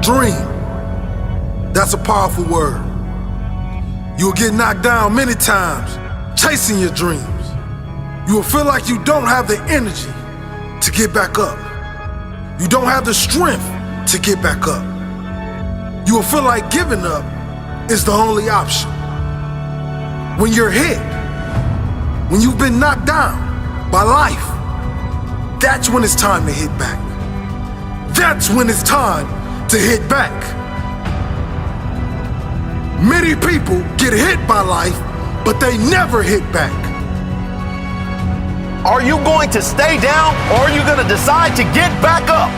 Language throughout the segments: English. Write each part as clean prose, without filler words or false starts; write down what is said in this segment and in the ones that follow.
Dream. That's a powerful word. You will get knocked down many times chasing your dreams. You will feel like you don't have the energy to get back up. You don't have the strength to get back up. You will feel like giving up is the only option. When you're hit, when you've been knocked down by life, that's when it's time to hit back. That's when it's time to hit back. Many people get hit by life, but they never hit back. Are you going to stay down, or are you going to decide to get back up?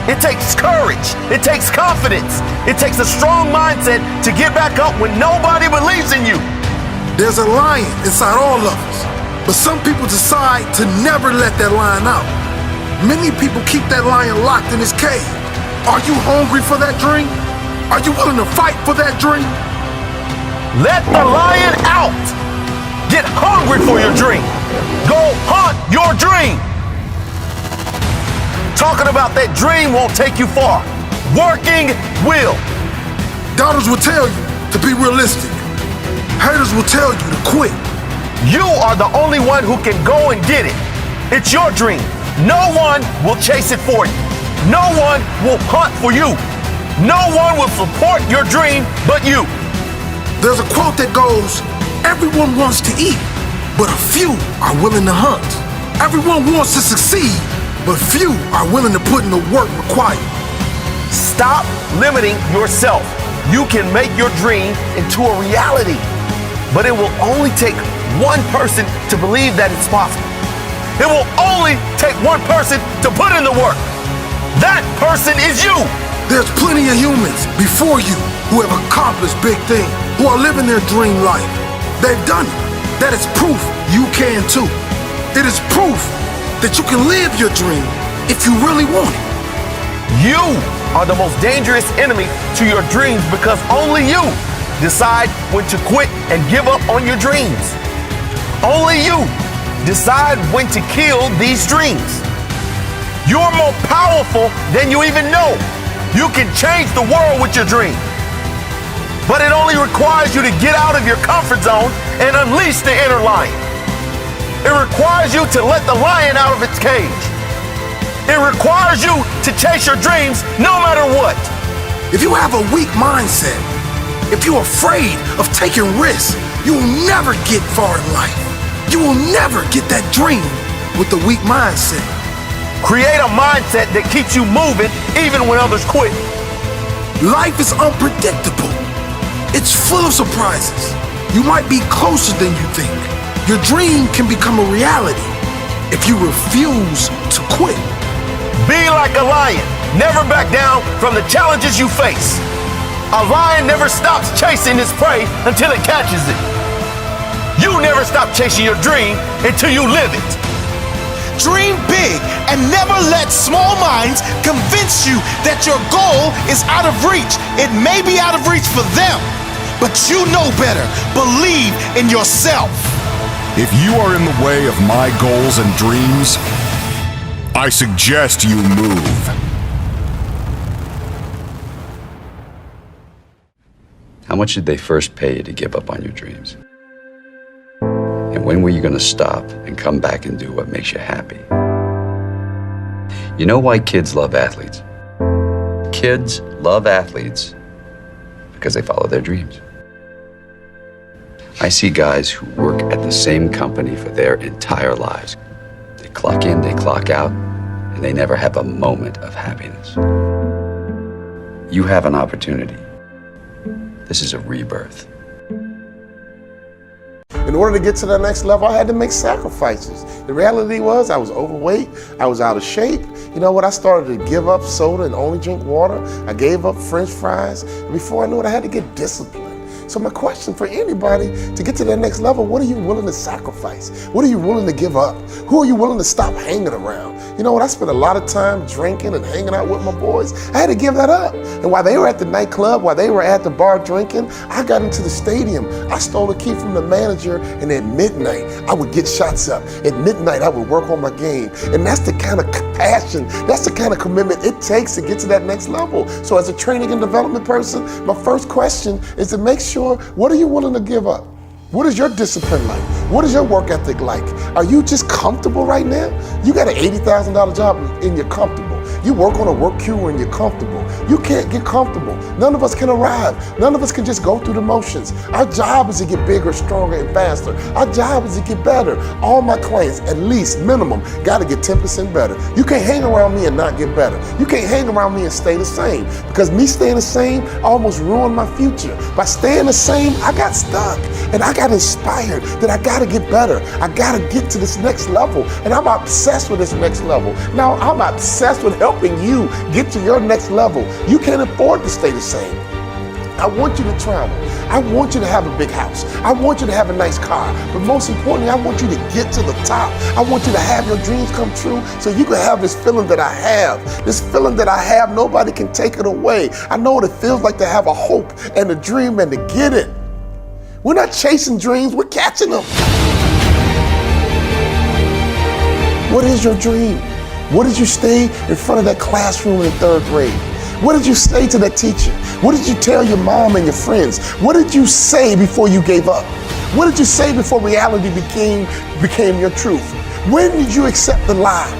It takes courage. It takes confidence. It takes a strong mindset to get back up when nobody believes in you. There's a lion inside all of us, but some people decide to never let that lion out. Many people keep that lion locked in his cage. Are you hungry for that dream? Are you willing to fight for that dream? Let the lion out. Get hungry for your dream. Go hunt your dream. Talking about that dream won't take you far. Working will. Doubters will tell you to be realistic. Haters will tell you to quit. You are the only one who can go and get it. It's your dream. No one will chase it for you. No one will hunt for you. No one will support your dream but you. There's a quote that goes, everyone wants to eat, but a few are willing to hunt. Everyone wants to succeed, but few are willing to put in the work required. Stop limiting yourself. You can make your dream into a reality, but it will only take one person to believe that it's possible. It will only take one person to put in the work. That person is you. There's plenty of humans before you who have accomplished big things, who are living their dream life. They've done it. That is proof you can too. It is proof that you can live your dream if you really want it. You are the most dangerous enemy to your dreams because only you decide when to quit and give up on your dreams. Only you decide when to kill these dreams. You're more powerful than you even know. You can change the world with your dream. But it only requires you to get out of your comfort zone and unleash the inner lion. It requires you to let the lion out of its cage. It requires you to chase your dreams no matter what. If you have a weak mindset, if you're afraid of taking risks, you will never get far in life. You will never get that dream with a weak mindset. Create a mindset that keeps you moving even when others quit. Life is unpredictable. It's full of surprises. You might be closer than you think. Your dream can become a reality if you refuse to quit. Be like a lion. Never back down from the challenges you face. A lion never stops chasing its prey until it catches it. You never stop chasing your dream until you live it. Dream big and never let small minds convince you that your goal is out of reach. It may be out of reach for them, but you know better. Believe in yourself. If you are in the way of my goals and dreams, I suggest you move. How much did they first pay you to give up on your dreams? And when were you going to stop and come back and do what makes you happy? You know why kids love athletes? Kids love athletes because they follow their dreams. I see guys who work at the same company for their entire lives. They clock in, they clock out, and they never have a moment of happiness. You have an opportunity. This is a rebirth. In order to get to the next level, I had to make sacrifices. The reality was I was overweight, I was out of shape. You know what, I started to give up soda and only drink water. I gave up French fries. And before I knew it, I had to get disciplined. So my question for anybody, to get to that next level, what are you willing to sacrifice? What are you willing to give up? Who are you willing to stop hanging around? You know what? I spent a lot of time drinking and hanging out with my boys. I had to give that up. And while they were at the nightclub, while they were at the bar drinking, I got into the stadium. I stole a key from the manager, and at midnight, I would get shots up. At midnight, I would work on my game. And that's the kind of passion, that's the kind of commitment it takes to get to that next level. So as a training and development person, my first question is to make sure, what are you willing to give up? What is your discipline like? What is your work ethic like? Are you just comfortable right now? You got an $80,000 job and you're comfortable. You work on a work queue and you're comfortable. You can't get comfortable. None of us can arrive. None of us can just go through the motions. Our job is to get bigger, stronger, and faster. Our job is to get better. All my clients, at least minimum, got to get 10% better. You can't hang around me and not get better. You can't hang around me and stay the same, because me staying the same almost ruined my future. By staying the same, I got stuck and I got inspired that I got to get better. I got to get to this next level, and I'm obsessed with this next level. Now I'm obsessed with helping you get to your next level. You can't afford to stay the same. I want you to travel. I want you to have a big house. I want you to have a nice car. But most importantly, I want you to get to the top. I want you to have your dreams come true so you can have this feeling that I have. This feeling that I have, nobody can take it away. I know what it feels like to have a hope and a dream and to get it. We're not chasing dreams, we're catching them. What is your dream? What did you stay in front of that classroom in the 3rd grade? What did you say to that teacher? What did you tell your mom and your friends? What did you say before you gave up? What did you say before reality became your truth? When did you accept the lie?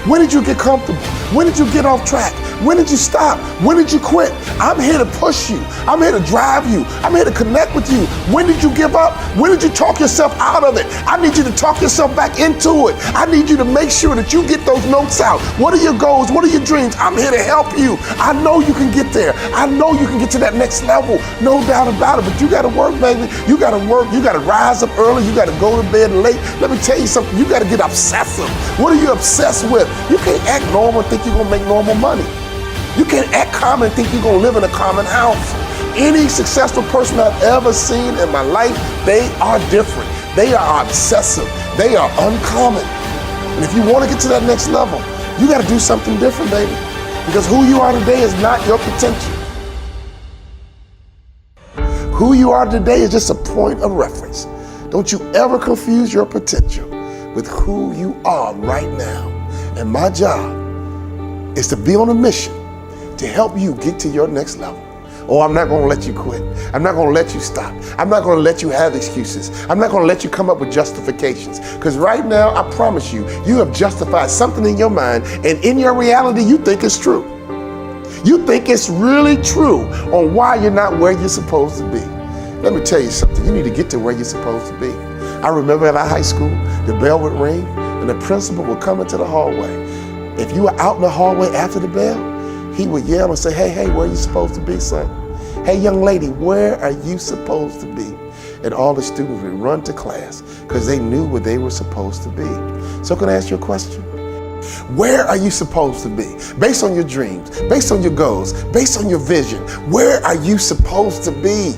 When did you get comfortable? When did you get off track? When did you stop? When did you quit? I'm here to push you. I'm here to drive you. I'm here to connect with you. When did you give up? When did you talk yourself out of it? I need you to talk yourself back into it. I need you to make sure that you get those notes out. What are your goals? What are your dreams? I'm here to help you. I know you can get there. I know you can get to that next level. No doubt about it. But you got to work, baby. You got to work. You got to rise up early. You got to go to bed late. Let me tell you something. You got to get obsessive. What are you obsessed with? You can't act normal and think you're going to make normal money. You can't act common and think you're going to live in a common house. Any successful person I've ever seen in my life, they are different. They are obsessive. They are uncommon. And if you want to get to that next level, you got to do something different, baby. Because who you are today is not your potential. Who you are today is just a point of reference. Don't you ever confuse your potential with who you are right now. And my job is to be on a mission to help you get to your next level. Oh, I'm not going to let you quit. I'm not going to let you stop. I'm not going to let you have excuses. I'm not going to let you come up with justifications. Because right now, I promise you, you have justified something in your mind, and in your reality, you think it's true. You think it's really true on why you're not where you're supposed to be. Let me tell you something. You need to get to where you're supposed to be. I remember at our high school, the bell would ring, and the principal would come into the hallway. If you were out in the hallway after the bell, he would yell and say, hey, where are you supposed to be, son? Hey, young lady, where are you supposed to be? And all the students would run to class because they knew where they were supposed to be. So can I ask you a question? Where are you supposed to be? Based on your dreams, based on your goals, based on your vision, where are you supposed to be?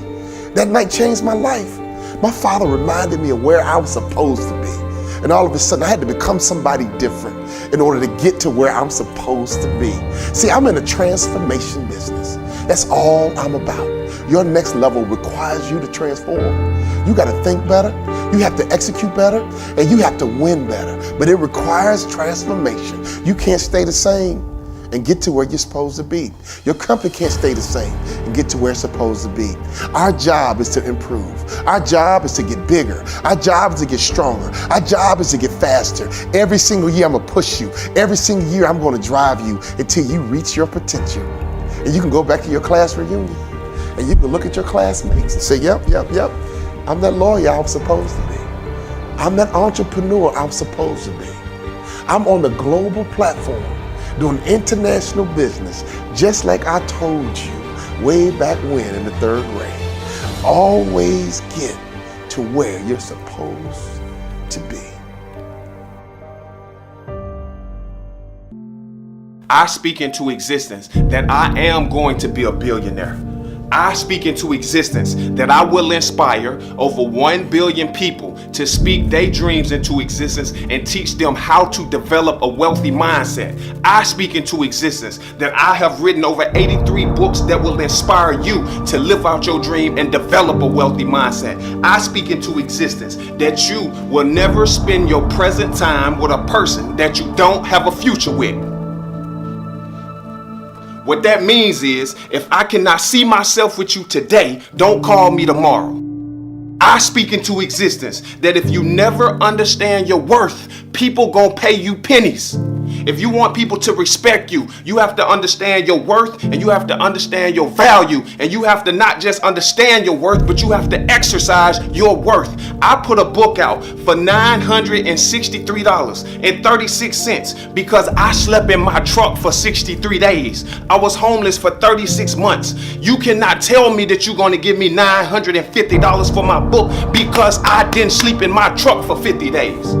That night changed my life. My father reminded me of where I was supposed to be. And all of a sudden, I had to become somebody different in order to get to where I'm supposed to be. See, I'm in a transformation business. That's all I'm about. Your next level requires you to transform. You got to think better, you have to execute better, and you have to win better. But it requires transformation. You can't stay the same and get to where you're supposed to be. Your company can't stay the same and get to where it's supposed to be. Our job is to improve. Our job is to get bigger. Our job is to get stronger. Our job is to get faster. Every single year I'm gonna push you. Every single year I'm gonna drive you until you reach your potential. And you can go back to your class reunion and you can look at your classmates and say, yep, I'm that lawyer I'm supposed to be. I'm that entrepreneur I'm supposed to be. I'm on the global platform doing international business, just like I told you way back when in the 3rd grade. Always get to where you're supposed to be. I speak into existence that I am going to be a billionaire. I speak into existence that I will inspire over 1 billion people to speak their dreams into existence and teach them how to develop a wealthy mindset. I speak into existence that I have written over 83 books that will inspire you to live out your dream and develop a wealthy mindset. I speak into existence that you will never spend your present time with a person that you don't have a future with. What that means is, if I cannot see myself with you today, don't call me tomorrow. I speak into existence that if you never understand your worth, people gonna pay you pennies. If you want people to respect you, you have to understand your worth and you have to understand your value. And you have to not just understand your worth, but you have to exercise your worth. I put a book out for $963.36 because I slept in my truck for 63 days. I was homeless for 36 months. You cannot tell me that you're going to give me $950 for my book because I didn't sleep in my truck for 50 days.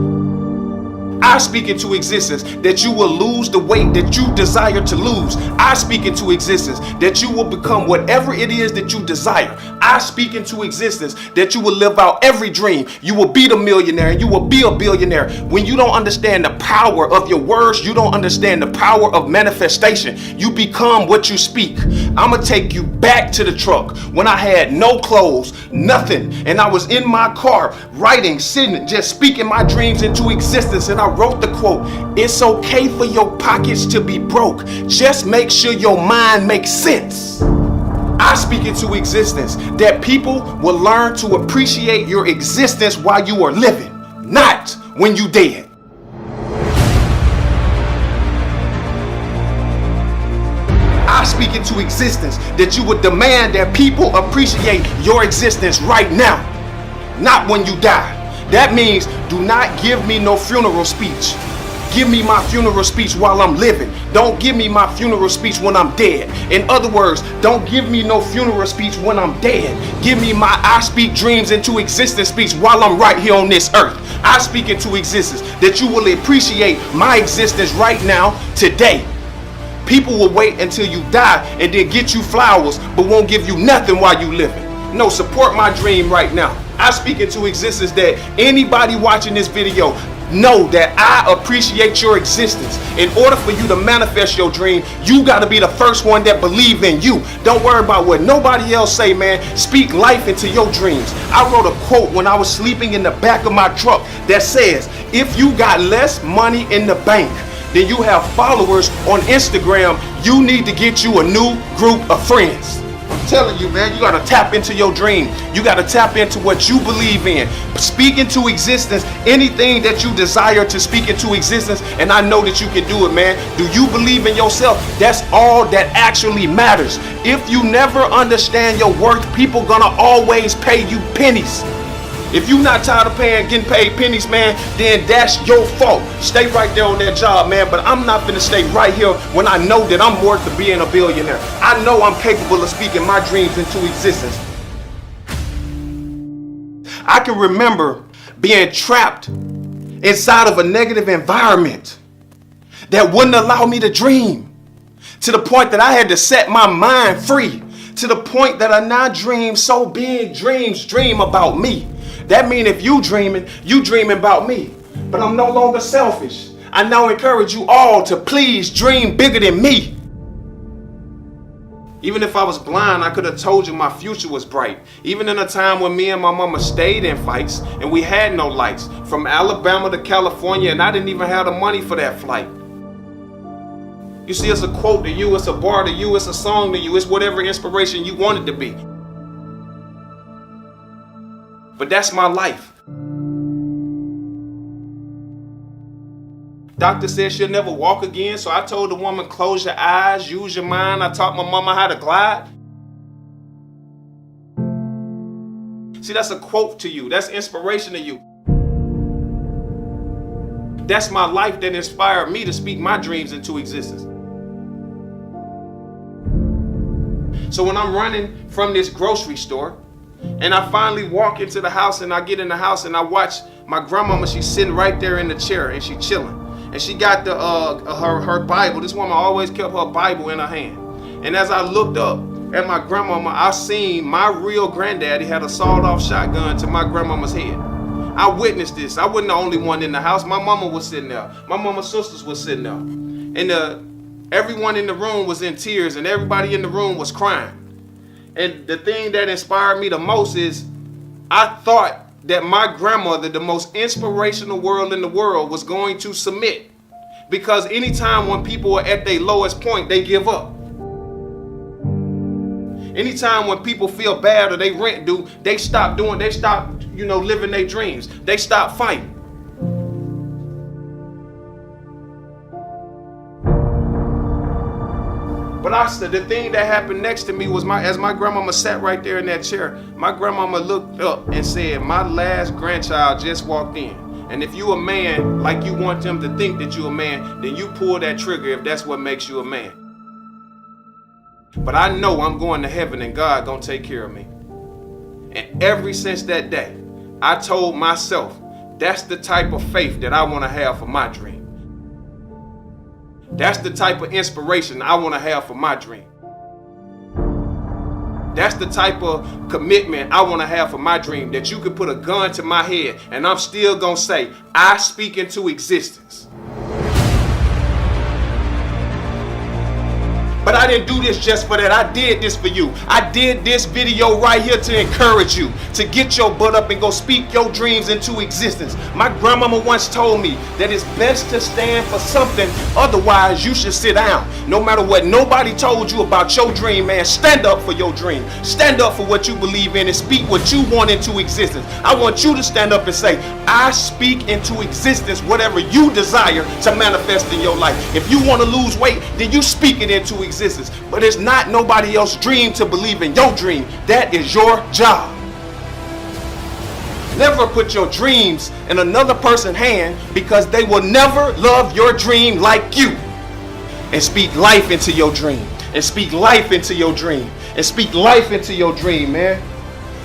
I speak into existence that you will lose the weight that you desire to lose. I speak into existence that you will become whatever it is that you desire. I speak into existence that you will live out every dream. You will be the millionaire and you will be a billionaire. When you don't understand the power of your words, you don't understand the power of manifestation. You become what you speak. I'm going to take you back to the truck when I had no clothes, nothing. And I was in my car writing, sitting, just speaking my dreams into existence. And I wrote the quote, "It's okay for your pockets to be broke. Just make sure your mind makes sense." I speak into existence that people will learn to appreciate your existence while you are living, not when you dead. I speak into existence that you would demand that people appreciate your existence right now, not when you die. That means do not give me no funeral speech. Give me my funeral speech while I'm living. Don't give me my funeral speech when I'm dead. In other words, don't give me no funeral speech when I'm dead. Give me my I speak dreams into existence speech while I'm right here on this earth. I speak into existence that you will appreciate my existence right now, today. People will wait until you die and then get you flowers, but won't give you nothing while you living. No, support my dream right now. I speak into existence that anybody watching this video know that I appreciate your existence. In order for you to manifest your dream, you got to be the first one that believe in you. Don't worry about what nobody else say, man. Speak life into your dreams. I wrote a quote when I was sleeping in the back of my truck that says, if you got less money in the bank than you have followers on Instagram, you need to get you a new group of friends. I'm telling you, man, you got to tap into your dream. You got to tap into what you believe in. Speak into existence anything that you desire to speak into existence, and I know that you can do it, man. Do you believe in yourself? That's all that actually matters. If you never understand your worth, people gonna always pay you pennies. If you're not tired of getting paid pennies, man, then that's your fault. Stay right there on that job, man. But I'm not gonna stay right here when I know that I'm worth of being a billionaire. I know I'm capable of speaking my dreams into existence. I can remember being trapped inside of a negative environment that wouldn't allow me to dream, to the point that I had to set my mind free, to the point that I now dream so big, dream about me. That means if you dreaming about me. But I'm no longer selfish. I now encourage you all to please dream bigger than me. Even if I was blind, I could have told you my future was bright. Even in a time when me and my mama stayed in fights and we had no lights, from Alabama to California, and I didn't even have the money for that flight. You see, it's a quote to you, it's a bar to you, it's a song to you, it's whatever inspiration you want it to be. But that's my life. Doctor said she'll never walk again, so I told the woman, close your eyes, use your mind. I taught my mama how to glide. See, that's a quote to you. That's inspiration to you. That's my life that inspired me to speak my dreams into existence. So when I'm running from this grocery store, and I finally walk into the house, and I get in the house and I watch my grandmama. She's sitting right there in the chair and she's chilling. And she got her Bible. This woman always kept her Bible in her hand. And as I looked up, at my grandmama, I seen my real granddaddy had a sawed-off shotgun to my grandmama's head. I witnessed this. I wasn't the only one in the house. My mama was sitting there. My mama's sisters was sitting there. And everyone in the room was in tears, and everybody in the room was crying. And the thing that inspired me the most is I thought that my grandmother, the most inspirational world in the world, was going to submit. Because anytime when people are at their lowest point, they give up. Anytime when people feel bad or they rent due, they stop, living their dreams. They stop fighting. But the thing that happened next to me was as my grandmama sat right there in that chair, my grandmama looked up and said, my last grandchild just walked in. And if you a man, like you want them to think that you a man, then you pull that trigger if that's what makes you a man. But I know I'm going to heaven and God gonna take care of me. And ever since that day, I told myself, that's the type of faith that I wanna have for my dream. That's the type of inspiration I wanna have for my dream. That's the type of commitment I wanna have for my dream, that you could put a gun to my head and I'm still gonna say, I speak into existence. But I didn't do this just for that. I did this for you. I did this video right here to encourage you to get your butt up and go speak your dreams into existence. My grandmama once told me that it's best to stand for something, otherwise you should sit down. No matter what nobody told you about your dream, man, stand up for your dream. Stand up for what you believe in and speak what you want into existence. I want you to stand up and say, I speak into existence whatever you desire to manifest in your life. If you want to lose weight, then you speak it into existence. But it's not nobody else's dream to believe in your dream. That is your job. Never put your dreams in another person's hand, because they will never love your dream like you. And speak life into your dream. And speak life into your dream. And speak life into your dream, man.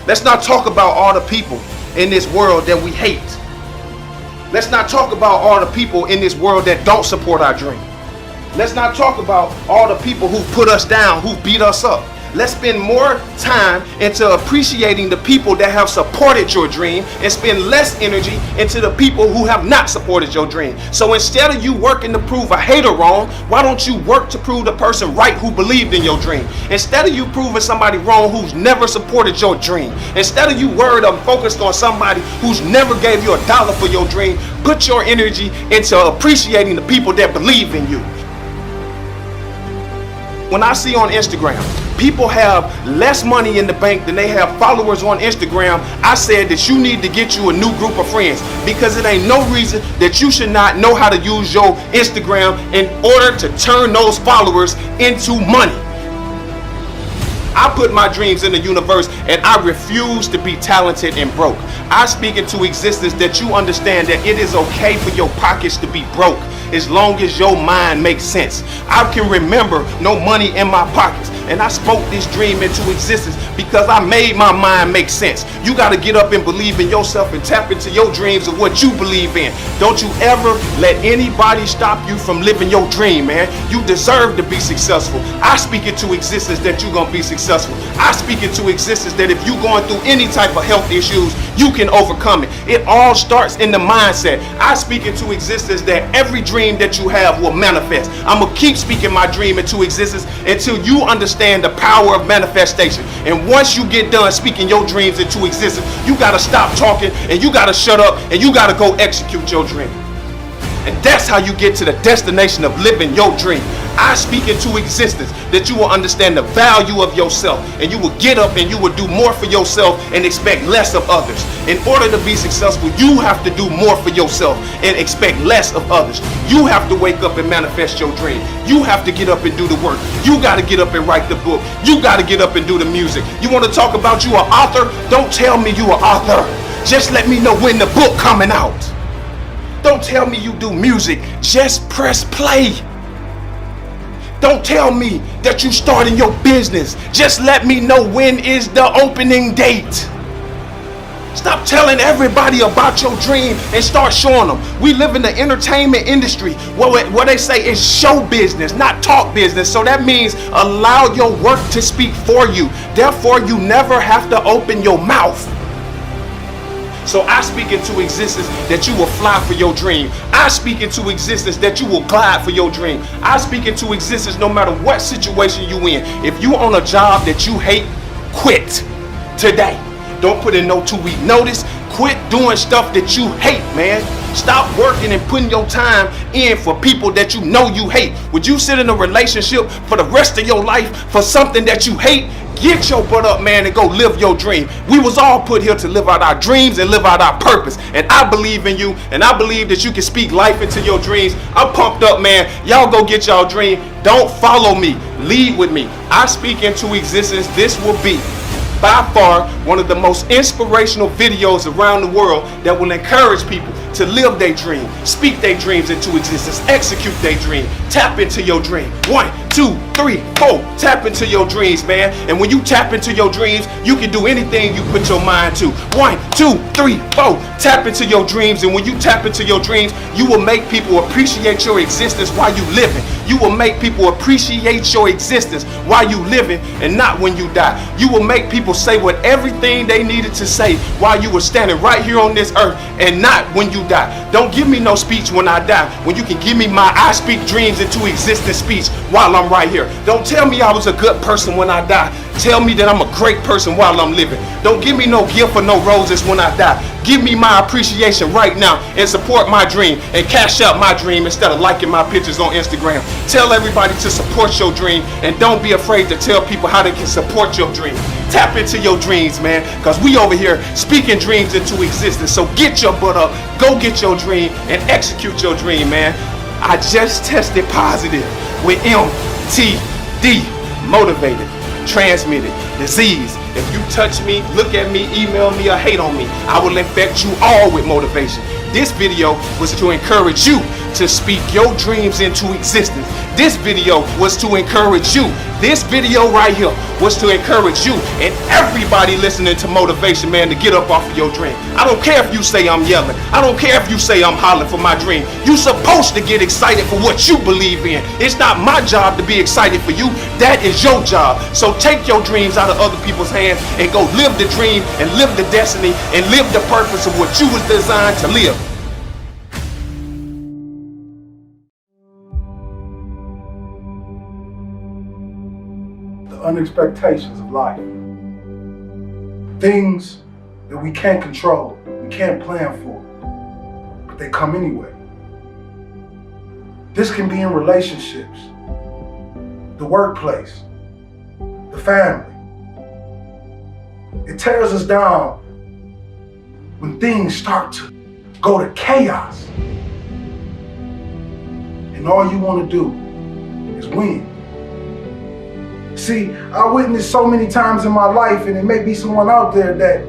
Let's not talk about all the people in this world that we hate. Let's not talk about all the people in this world that don't support our dream. Let's not talk about all the people who put us down, who beat us up. Let's spend more time into appreciating the people that have supported your dream and spend less energy into the people who have not supported your dream. So instead of you working to prove a hater wrong, why don't you work to prove the person right who believed in your dream? Instead of you proving somebody wrong who's never supported your dream, instead of you worried or focused on somebody who's never gave you $1 for your dream, put your energy into appreciating the people that believe in you. When I see on Instagram, people have less money in the bank than they have followers on Instagram, I said that you need to get you a new group of friends, because it ain't no reason that you should not know how to use your Instagram in order to turn those followers into money. I put my dreams in the universe, and I refuse to be talented and broke. I speak into existence that you understand that it is okay for your pockets to be broke, as long as your mind makes sense. I can remember no money in my pockets, and I spoke this dream into existence because I made my mind make sense. You got to get up and believe in yourself and tap into your dreams of what you believe in. Don't you ever let anybody stop you from living your dream, man. You deserve to be successful. I speak into existence that you're gonna be successful. I speak into existence that if you're going through any type of health issues, you can overcome it. It all starts in the mindset. I speak into existence that every dream that you have will manifest. I'm gonna keep speaking my dream into existence until you understand the power of manifestation. And once you get done speaking your dreams into existence, you gotta stop talking and you gotta shut up and you gotta go execute your dream. And that's how you get to the destination of living your dream. I speak into existence that you will understand the value of yourself, and you will get up and you will do more for yourself and expect less of others. In order to be successful, you have to do more for yourself and expect less of others. You have to wake up and manifest your dream. You have to get up and do the work. You got to get up and write the book. You got to get up and do the music. You want to talk about you an author? Don't tell me you an author. Just let me know when the book coming out. Don't tell me you do music. Just press play. Don't tell me that you starting your business. Just let me know when is the opening date. Stop telling everybody about your dream and start showing them. We live in the entertainment industry where they say it's show business, not talk business. So that means allow your work to speak for you. Therefore, you never have to open your mouth. So I speak into existence that you will fly for your dream. I speak into existence that you will glide for your dream. I speak into existence no matter what situation you in. If you on a job that you hate, quit today. Don't put in no 2-week notice. Quit doing stuff that you hate, man. Stop working and putting your time in for people that you know you hate. Would you sit in a relationship for the rest of your life for something that you hate? Get your butt up, man, and go live your dream. We was all put here to live out our dreams and live out our purpose. And I believe in you, and I believe that you can speak life into your dreams. I'm pumped up, man. Y'all go get y'all dream. Don't follow me. Lead with me. I speak into existence. This will be by far one of the most inspirational videos around the world that will encourage people to live their dream, speak their dreams into existence, execute their dream, tap into your dream. 1, 2, 3, 4, tap into your dreams, man. And when you tap into your dreams, you can do anything you put your mind to. 1, 2, 3, 4, tap into your dreams. And when you tap into your dreams, you will make people appreciate your existence while you living. You will make people appreciate your existence while you living and not when you die. You will make people say what everything they needed to say while you were standing right here on this earth and not when you die. Don't give me no speech when I die, when you can give me my I speak dreams into existence speech while I'm right here. Don't tell me I was a good person when I die. Tell me that I'm a great person while I'm living. Don't give me no gift or no roses when I die. Give me my appreciation right now and support my dream and cash out my dream instead of liking my pictures on Instagram. Tell everybody to support your dream and don't be afraid to tell people how they can support your dream. Tap into your dreams, man, because we over here speaking dreams into existence. So get your butt up, go get your dream and execute your dream, man. I just tested positive with MTD, motivated, transmitted disease. If you touch me, look at me, email me, or hate on me, I will infect you all with motivation. This video was to encourage you to speak your dreams into existence. This video was to encourage you. This video right here was to encourage you and everybody listening to motivation, man, to get up off of your dream. I don't care if you say I'm yelling. I don't care if you say I'm hollering for my dream. You're supposed to get excited for what you believe in. It's not my job to be excited for you. That is your job. So take your dreams out of other people's hands and go live the dream and live the destiny and live the purpose of what you was designed to live. Unexpectations of life. Things that we can't control, we can't plan for, but they come anyway. This can be in relationships, the workplace, the family. It tears us down when things start to go to chaos. And all you want to do is win. See, I witnessed so many times in my life, and it may be someone out there that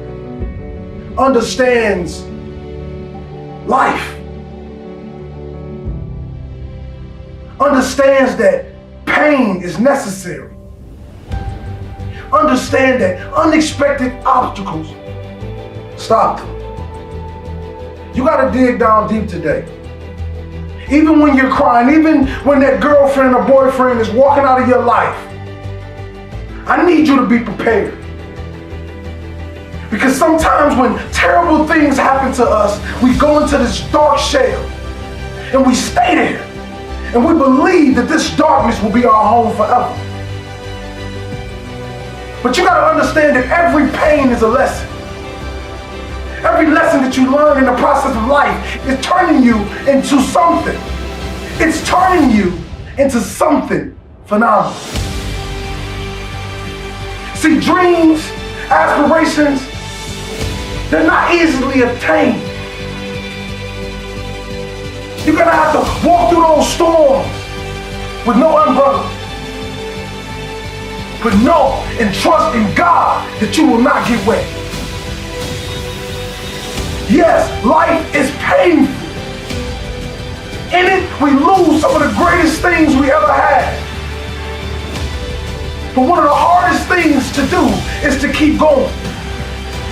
understands life, understands that pain is necessary, understand that unexpected obstacles stop them. You gotta dig down deep today. Even when you're crying, even when that girlfriend or boyfriend is walking out of your life, I need you to be prepared. Because sometimes when terrible things happen to us, we go into this dark shell and we stay there and we believe that this darkness will be our home forever. But you gotta understand that every pain is a lesson. Every lesson that you learn in the process of life is turning you into something. It's turning you into something phenomenal. See, dreams, aspirations, they're not easily obtained. You're gonna have to walk through those storms with no umbrella. But know and trust in God that you will not get wet. Yes, life is painful. In it, we lose some of the greatest things we ever had. But one of the hardest things to do is to keep going.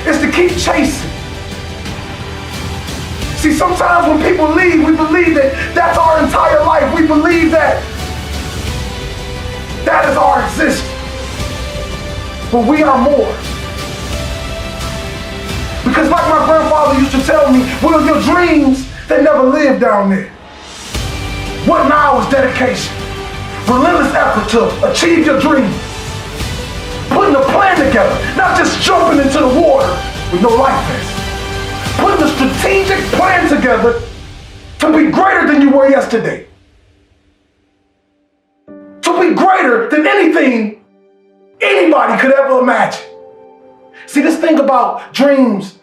Is to keep chasing. See, sometimes when people leave, we believe that that's our entire life. We believe that that is our existence. But we are more. Because like my grandfather used to tell me, well, your dreams, they never live down there. What now is dedication? Relentless effort to achieve your dreams. Putting a plan together, not just jumping into the water with no life vest. Putting a strategic plan together to be greater than you were yesterday. To be greater than anything anybody could ever imagine. See, this thing about dreams,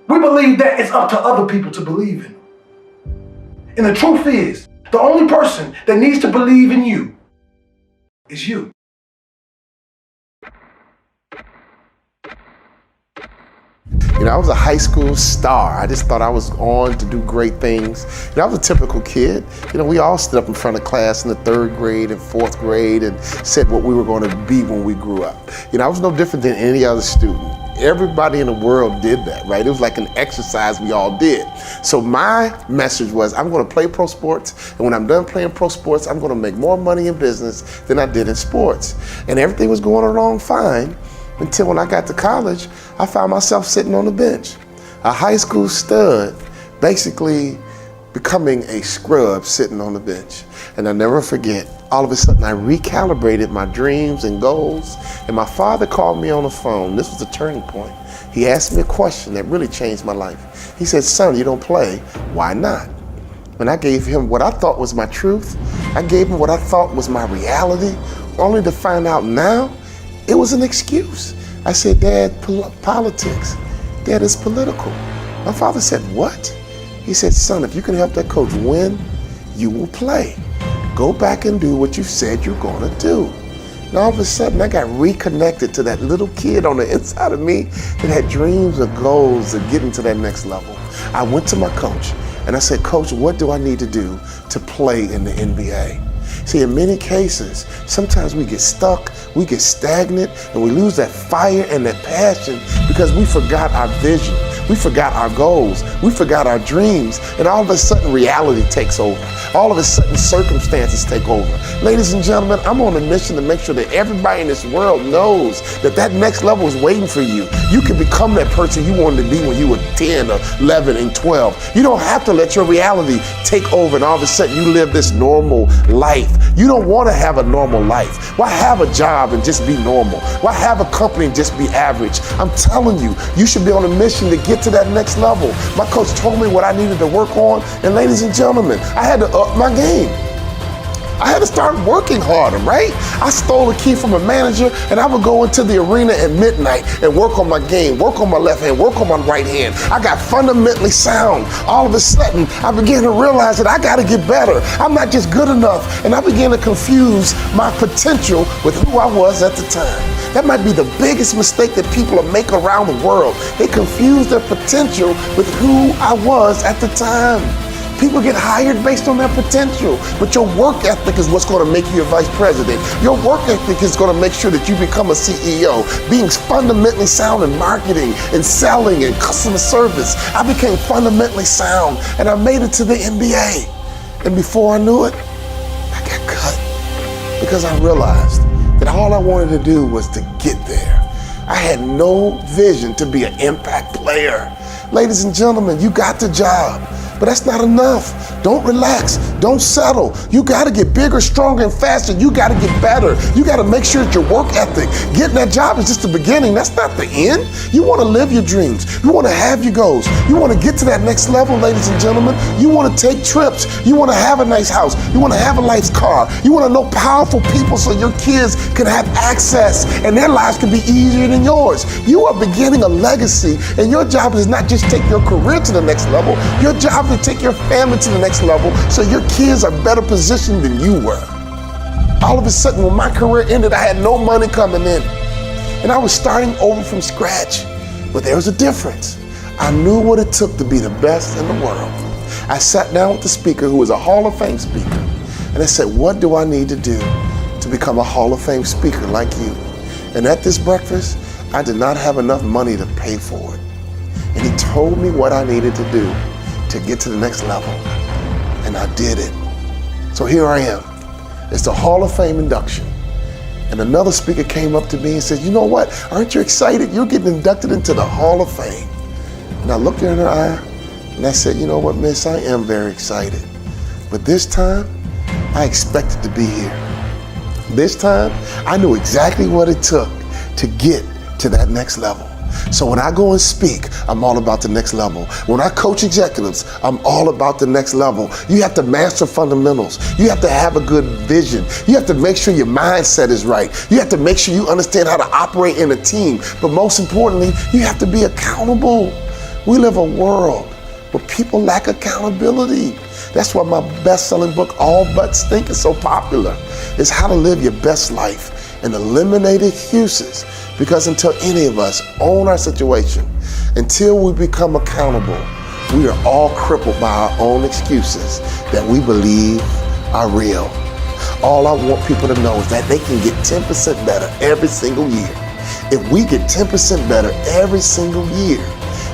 we believe that it's up to other people to believe in them. And the truth is, the only person that needs to believe in you is you. You know, I was a high school star. I just thought I was on to do great things. You know, I was a typical kid. You know, we all stood up in front of class in the 3rd grade and 4th grade and said what we were going to be when we grew up. You know, I was no different than any other student. Everybody in the world did that, right? It was like an exercise we all did. So my message was, I'm going to play pro sports, and when I'm done playing pro sports, I'm going to make more money in business than I did in sports. And everything was going along fine until when I got to college, I found myself sitting on the bench. A high school stud, basically becoming a scrub sitting on the bench. And I'll never forget, all of a sudden I recalibrated my dreams and goals, and my father called me on the phone. This was a turning point. He asked me a question that really changed my life. He said, son, you don't play, why not? When I gave him what I thought was my truth, I gave him what I thought was my reality, only to find out now it was an excuse. I said, Dad, politics. Dad, it's political. My father said, what? He said, son, if you can help that coach win, you will play. Go back and do what you said you're gonna do. And all of a sudden, I got reconnected to that little kid on the inside of me that had dreams and goals of getting to that next level. I went to my coach and I said, Coach, what do I need to do to play in the NBA? See, in many cases, sometimes we get stuck, we get stagnant, and we lose that fire and that passion because we forgot our vision. We forgot our goals. We forgot our dreams. And all of a sudden, reality takes over. All of a sudden, circumstances take over. Ladies and gentlemen, I'm on a mission to make sure that everybody in this world knows that that next level is waiting for you. You can become that person you wanted to be when you were 10 or 11 and 12. You don't have to let your reality take over and all of a sudden you live this normal life. You don't want to have a normal life. Why have a job and just be normal? Why have a company and just be average? I'm telling you, you should be on a mission to get to that next level. My coach told me what I needed to work on, and ladies and gentlemen, I had to up my game. I had to start working harder, right? I stole a key from a manager and I would go into the arena at midnight and work on my game, work on my left hand, work on my right hand. I got fundamentally sound. All of a sudden, I began to realize that I got to get better. I'm not just good enough. And I began to confuse my potential with who I was at the time. That might be the biggest mistake that people make around the world. They confuse their potential with who I was at the time. People get hired based on their potential, but your work ethic is what's going to make you a vice president. Your work ethic is going to make sure that you become a CEO. Being fundamentally sound in marketing and selling and customer service, I became fundamentally sound and I made it to the NBA. And before I knew it, I got cut because I realized that all I wanted to do was to get there. I had no vision to be an impact player. Ladies and gentlemen, you got the job, but that's not enough. Don't relax, don't settle. You gotta get bigger, stronger, and faster. You gotta get better. You gotta make sure that your work ethic, getting that job is just the beginning. That's not the end. You wanna live your dreams. You wanna have your goals. You wanna get to that next level, ladies and gentlemen. You wanna take trips. You wanna have a nice house. You wanna have a nice car. You wanna know powerful people so your kids can have access and their lives can be easier than yours. You are beginning a legacy, and your job is not just take your career to the next level. Your job is to take your family to the next level so your kids are better positioned than you were. All of a sudden, when my career ended, I had no money coming in. And I was starting over from scratch. But there was a difference. I knew what it took to be the best in the world. I sat down with the speaker, who was a Hall of Fame speaker, and I said, what do I need to do to become a Hall of Fame speaker like you? And at this breakfast, I did not have enough money to pay for it. And he told me what I needed to do to get to the next level. And I did it. So here I am. It's the Hall of Fame induction. And another speaker came up to me and said, you know what? Aren't you excited? You're getting inducted into the Hall of Fame. And I looked in her eye and I said, you know what, miss, I am very excited. But this time, I expected to be here. This time, I knew exactly what it took to get to that next level. So when I go and speak, I'm all about the next level. When I coach executives, I'm all about the next level. You have to master fundamentals. You have to have a good vision. You have to make sure your mindset is right. You have to make sure you understand how to operate in a team. But most importantly, you have to be accountable. We live a world where people lack accountability. That's why my best-selling book, All But Stink, is so popular. It's how to live your best life and eliminate excuses. Because until any of us own our situation, until we become accountable, we are all crippled by our own excuses that we believe are real. All I want people to know is that they can get 10% better every single year. If we get 10% better every single year,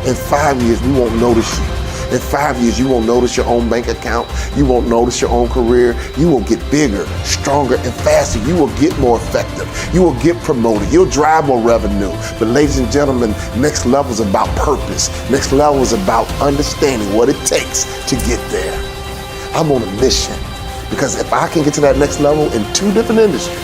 in 5 years, we won't notice you. In 5 years, you won't notice your own bank account. You won't notice your own career. You will get bigger, stronger, and faster. You will get more effective. You will get promoted. You'll drive more revenue. But ladies and gentlemen, next level is about purpose. Next level is about understanding what it takes to get there. I'm on a mission because if I can get to that next level in 2 different industries,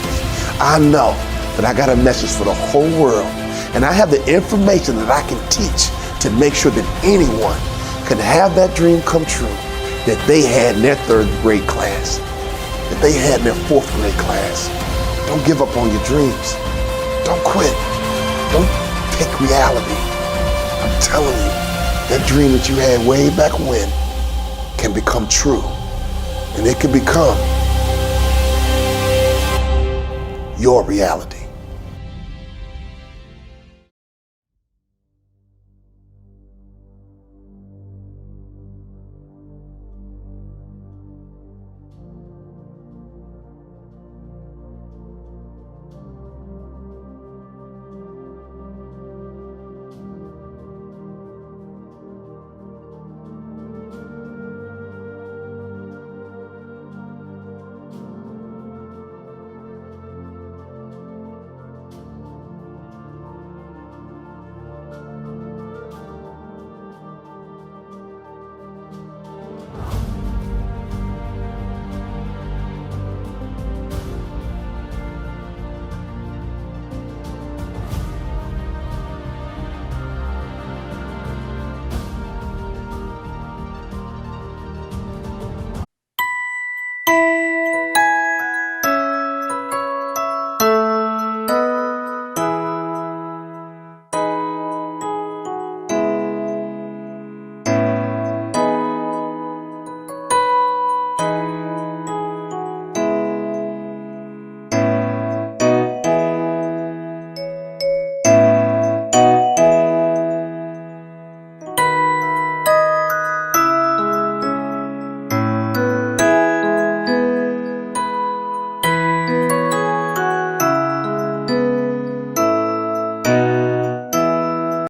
I know that I got a message for the whole world. And I have the information that I can teach to make sure that anyone can have that dream come true that they had in their 3rd grade class, that they had in their 4th grade class. Don't give up on your dreams. Don't quit. Don't take reality. I'm telling you, that dream that you had way back when can become true. And it can become your reality.